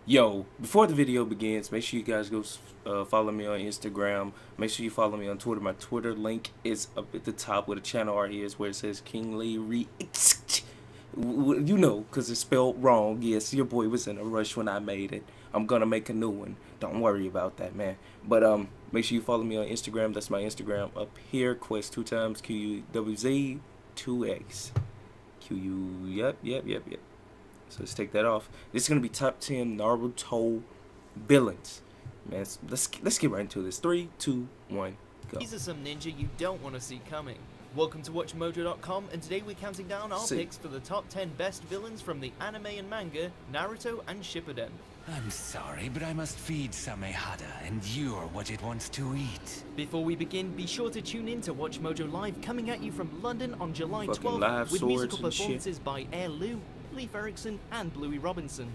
Yo, before the video begins, make sure you guys go follow me on Instagram. Make sure you follow me on Twitter. My Twitter link is up at the top where the channel art is, where it says Kinglee. You know, because it's spelled wrong. Yes, your boy was in a rush when I made it. I'm going to make a new one. Don't worry about that, man. But make sure you follow me on Instagram. That's my Instagram up here. Quest 2 times QUWZ 2X. Yep. So let's take that off. This is gonna be top 10 Naruto villains. Man, let's get right into this. 3, 2, 1, go. These are some ninja you don't want to see coming. Welcome to WatchMojo.com, and today we're counting down our picks for the top 10 best villains from the anime and manga, Naruto and Shippuden. I'm sorry, but I must feed Samehada, and you're what it wants to eat. Before we begin, be sure to tune in to WatchMojo Live, coming at you from London on July 12th, with musical performances by Air Lou, Leif Erikson, and Bluey Robinson.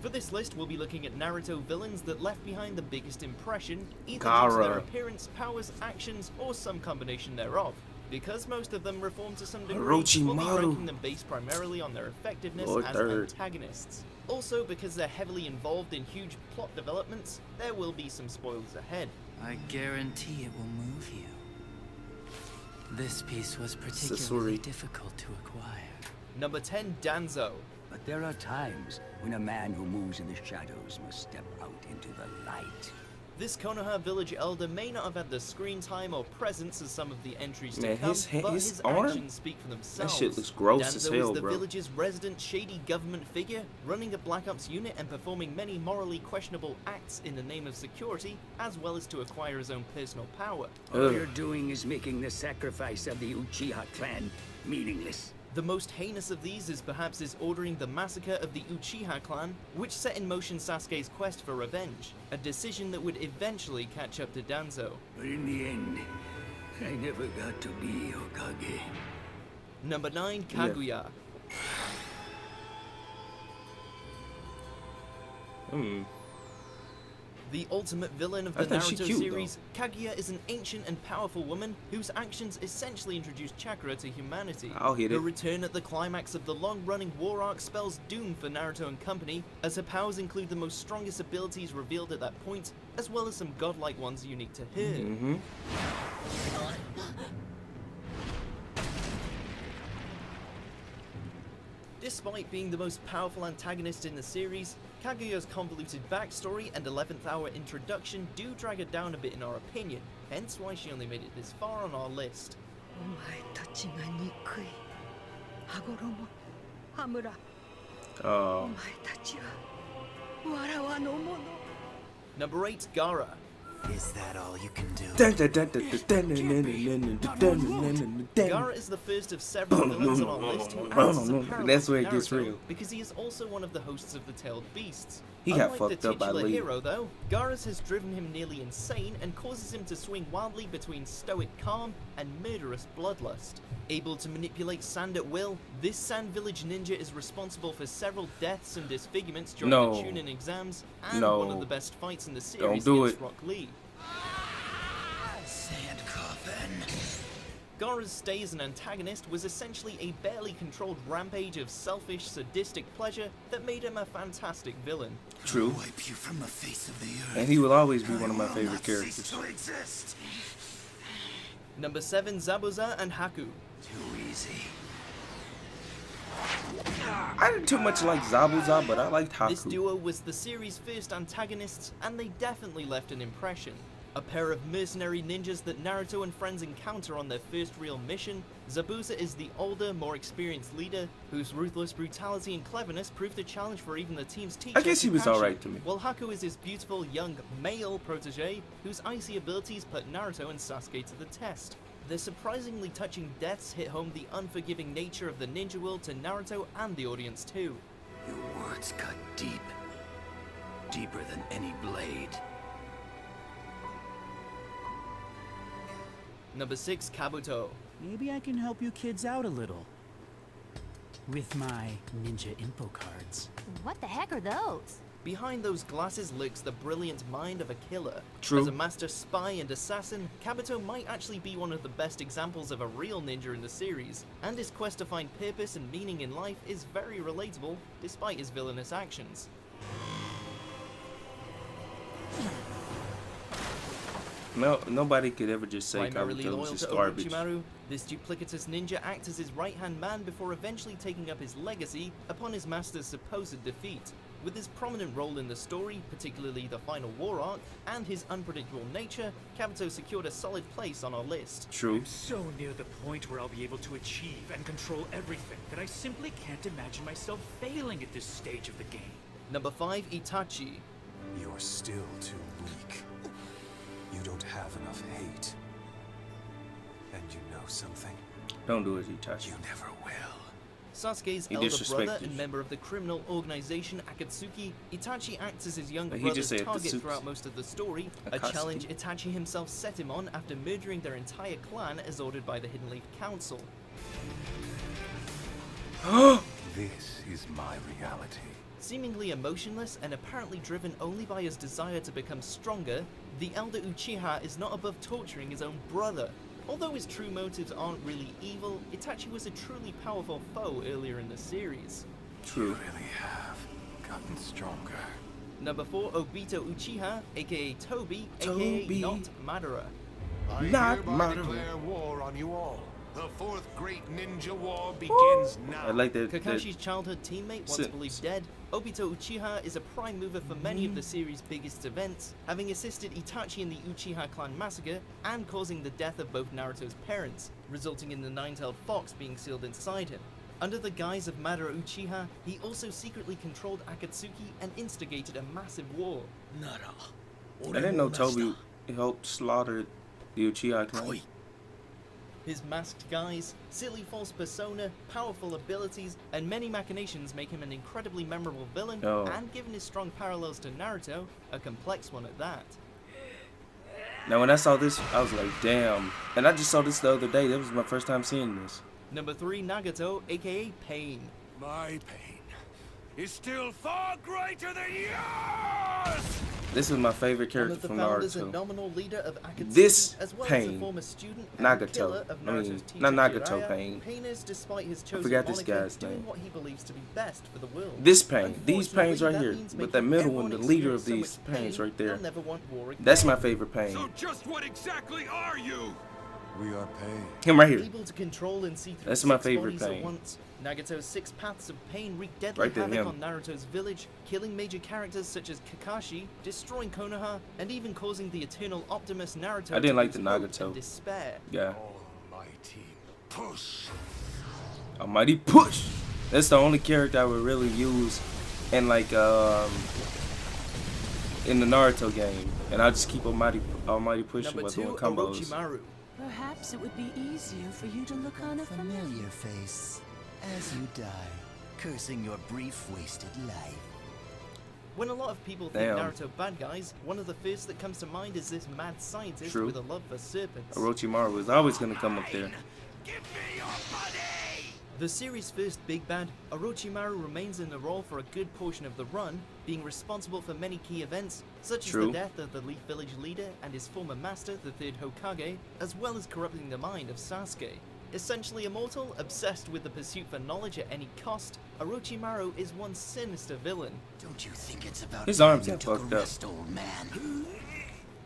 For this list, we'll be looking at Naruto villains that left behind the biggest impression, either due to their appearance, powers, actions, or some combination thereof. Because most of them reform to some degree, we'll be ranking them based primarily on their effectiveness as antagonists. Also, because they're heavily involved in huge plot developments, there will be some spoilers ahead. I guarantee it will move you. This piece was particularly difficult to acquire. Number 10, Danzo. But there are times when a man who moves in the shadows must step out into the light. This Konoha village elder may not have had the screen time or presence as some of the entries to come, but his actions speak for themselves. That shit looks gross Danzo as hell, is the bro. village's resident shady government figure, running a Black Ops unit and performing many morally questionable acts in the name of security, as well as to acquire his own personal power. All you're doing is making the sacrifice of the Uchiha clan meaningless. The most heinous of these is perhaps his ordering the massacre of the Uchiha clan, which set in motion Sasuke's quest for revenge, a decision that would eventually catch up to Danzo. But in the end, I never got to be Hokage. Number 9, Kaguya. The ultimate villain of the Naruto series, Kaguya is an ancient and powerful woman whose actions essentially introduce chakra to humanity. Her return at the climax of the long-running war arc spells doom for Naruto and company, as her powers include the most strongest abilities revealed at that point, as well as some godlike ones unique to her. Despite being the most powerful antagonist in the series, Kaguya's convoluted backstory and 11th hour introduction do drag her down a bit in our opinion, hence why she only made it this far on our list. Number 8, Gaara. Is that all you can do? Gaara is the first of several villains on our list who acts as a parallel to Naruto, because he is also one of the hosts of the Tailed Beasts. He got fucked up by Lee. Hero, though, Gaara's has driven him nearly insane and causes him to swing wildly between stoic calm and murderous bloodlust. Able to manipulate sand at will, this Sand Village ninja is responsible for several deaths and disfigurements during the Chunin exams, and one of the best fights in the series against Rock Lee. Sand coffin. Gaara's stay as an antagonist was essentially a barely controlled rampage of selfish, sadistic pleasure that made him a fantastic villain. True. Wipe you from the face of the earth. And he will always be one of my favorite characters. Number 7, Zabuza and Haku. Too easy. I didn't too much like Zabuza, but I liked Haku. This duo was the series' first antagonists, and they definitely left an impression. A pair of mercenary ninjas that Naruto and friends encounter on their first real mission, Zabuza is the older, more experienced leader, whose ruthless brutality and cleverness proved a challenge for even the team's teacher. I guess he was alright to me. While Haku is his beautiful, young, male protege, whose icy abilities put Naruto and Sasuke to the test. Their surprisingly touching deaths hit home the unforgiving nature of the ninja world to Naruto and the audience too. Your words cut deep. Deeper than any blade. Number 6, Kabuto. Maybe I can help you kids out a little. With my ninja info cards. What the heck are those? Behind those glasses lurks the brilliant mind of a killer. True. As a master spy and assassin, Kabuto might actually be one of the best examples of a real ninja in the series, and his quest to find purpose and meaning in life is very relatable, despite his villainous actions. No, nobody could ever just say Primarily Kabuto loyal was to just garbage. Orochimaru, this duplicitous ninja acts as his right-hand man before eventually taking up his legacy upon his master's supposed defeat. With his prominent role in the story, particularly the final war arc, and his unpredictable nature, Kabuto secured a solid place on our list. True. I'm so near the point where I'll be able to achieve and control everything that I simply can't imagine myself failing at this stage of the game. Number 5, Itachi. You're still too weak. You don't have enough hate. And you know something? Don't do it, Itachi. You never will. Sasuke's He elder brother disrespected and you. member of the criminal organization Akatsuki, Itachi acts as his younger He brother's just said target Akatsuki. throughout most of the story, a Akatsuki. challenge Itachi himself set him on after murdering their entire clan as ordered by the Hidden Leaf Council. This is my reality. Seemingly emotionless and apparently driven only by his desire to become stronger, the elder Uchiha is not above torturing his own brother. Although his true motives aren't really evil, Itachi was a truly powerful foe earlier in the series. True. You really have gotten stronger. Number 4, Obito Uchiha, aka Toby, Toby. aka not Madara. I Not hereby Madara. declare war on you all. The fourth great ninja war begins now. I like that. Kakashi's childhood teammate, once Since- believed dead, Obito Uchiha is a prime mover for many of the series' biggest events, having assisted Itachi in the Uchiha clan massacre and causing the death of both Naruto's parents, resulting in the nine-tailed fox being sealed inside him. Under the guise of Madara Uchiha, he also secretly controlled Akatsuki and instigated a massive war. I didn't know Toby helped slaughter the Uchiha clan. His masked guise, silly false persona, powerful abilities, and many machinations make him an incredibly memorable villain, Oh. and given his strong parallels to Naruto, a complex one at that. Now, when I saw this, I was like, damn. And I just saw this the other day. That was my first time seeing this. Number 3, Nagato, aka Pain. My pain is still far greater than yours! This is my favorite One character of the from founders and Naruto. nominal leader of Akatsuki, This as well as a Pain. former student and Nagato. killer of I mean, Naruto's teacher not Nagato, Jiraiya, Pain. Pain is, despite his chosen forgot this moniker, guy's doing name. what he believes to be best for the world. This Pain. These Pains right Unfortunately, here. that means But that making middle one, everyone the leader of experience so these much Pains pain, right there. they'll never want war again. That's my favorite Pain. So just what exactly are you? We are paid. Him right here. Able to control and see through That's my 6 favorite bodies at Pain. once, Nagato's 6 paths of pain wreak deadly Right there, havoc him. on Naruto's village, killing major characters such as Kakashi, destroying Konoha, and even causing the eternal Optimus Naruto I didn't to like lose the hope Nagato. and despair. Yeah. Almighty push. Almighty Push. That's the only character I would really use in like in the Naruto game. And I just keep Almighty pushing Number while 2, doing combos. Orochimaru. Perhaps it would be easier for you to look on a familiar face as you die, cursing your brief wasted life. When a lot of people think Damn. Naruto bad guys, one of the first that comes to mind is this mad scientist True. with a love for serpents. Orochimaru was always gonna come up there. Give me your money! The series' first big bad, Orochimaru remains in the role for a good portion of the run, being responsible for many key events, such as True. the death of the Leaf Village leader and his former master, the third Hokage, as well as corrupting the mind of Sasuke. Essentially immortal, obsessed with the pursuit for knowledge at any cost, Orochimaru is one sinister villain. Don't you think it's about His time arms you got took a fucked up. rest, old man?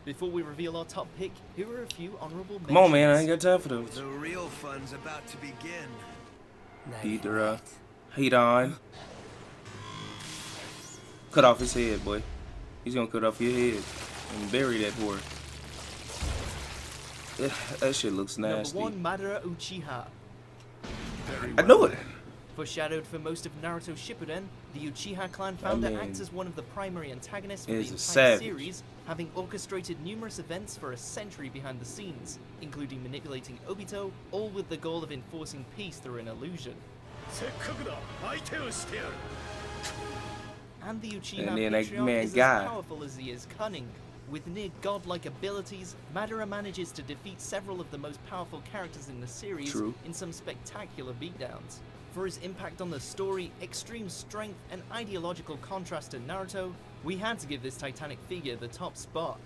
Before we reveal our top pick, here are a few honorable mentions. Come on, man. I ain't got time for those. The real fun's about to begin. Either heat on. Cut off his head, boy. He's gonna cut off your head and bury that boy. That shit looks nasty. Number 1, Madara Uchiha. I know it. Foreshadowed for most of Naruto Shippuden, the Uchiha clan founder mean, acts as one of the primary antagonists for the he's a entire savage. series, having orchestrated numerous events for a century behind the scenes, including manipulating Obito, all with the goal of enforcing peace through an illusion. And the Uchiha And then that patriarch man is guy. as powerful as he is cunning. With near godlike abilities, Madara manages to defeat several of the most powerful characters in the series True. in some spectacular beatdowns. For his impact on the story, extreme strength, and ideological contrast to Naruto, we had to give this titanic figure the top spot.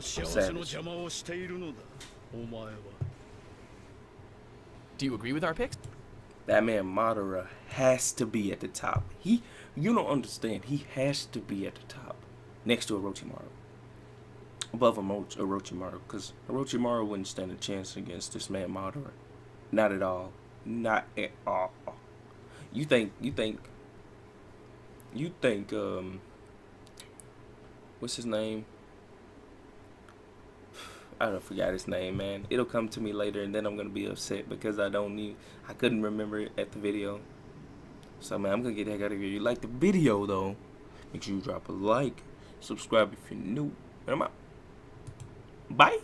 Savage. Do you agree with our picks? That man Madara has to be at the top. You don't understand. He has to be at the top, next to Orochimaru. above Orochimaru, because Orochimaru wouldn't stand a chance against this man Madara. Not at all. Not at all. You think what's his name? I don't forgot his name, man. It'll come to me later, and then I'm gonna be upset because I couldn't remember it at the video. So man, I'm gonna get the heck out of here. You like the video though? Make sure you drop a like, subscribe if you're new, and I'm out. Bye.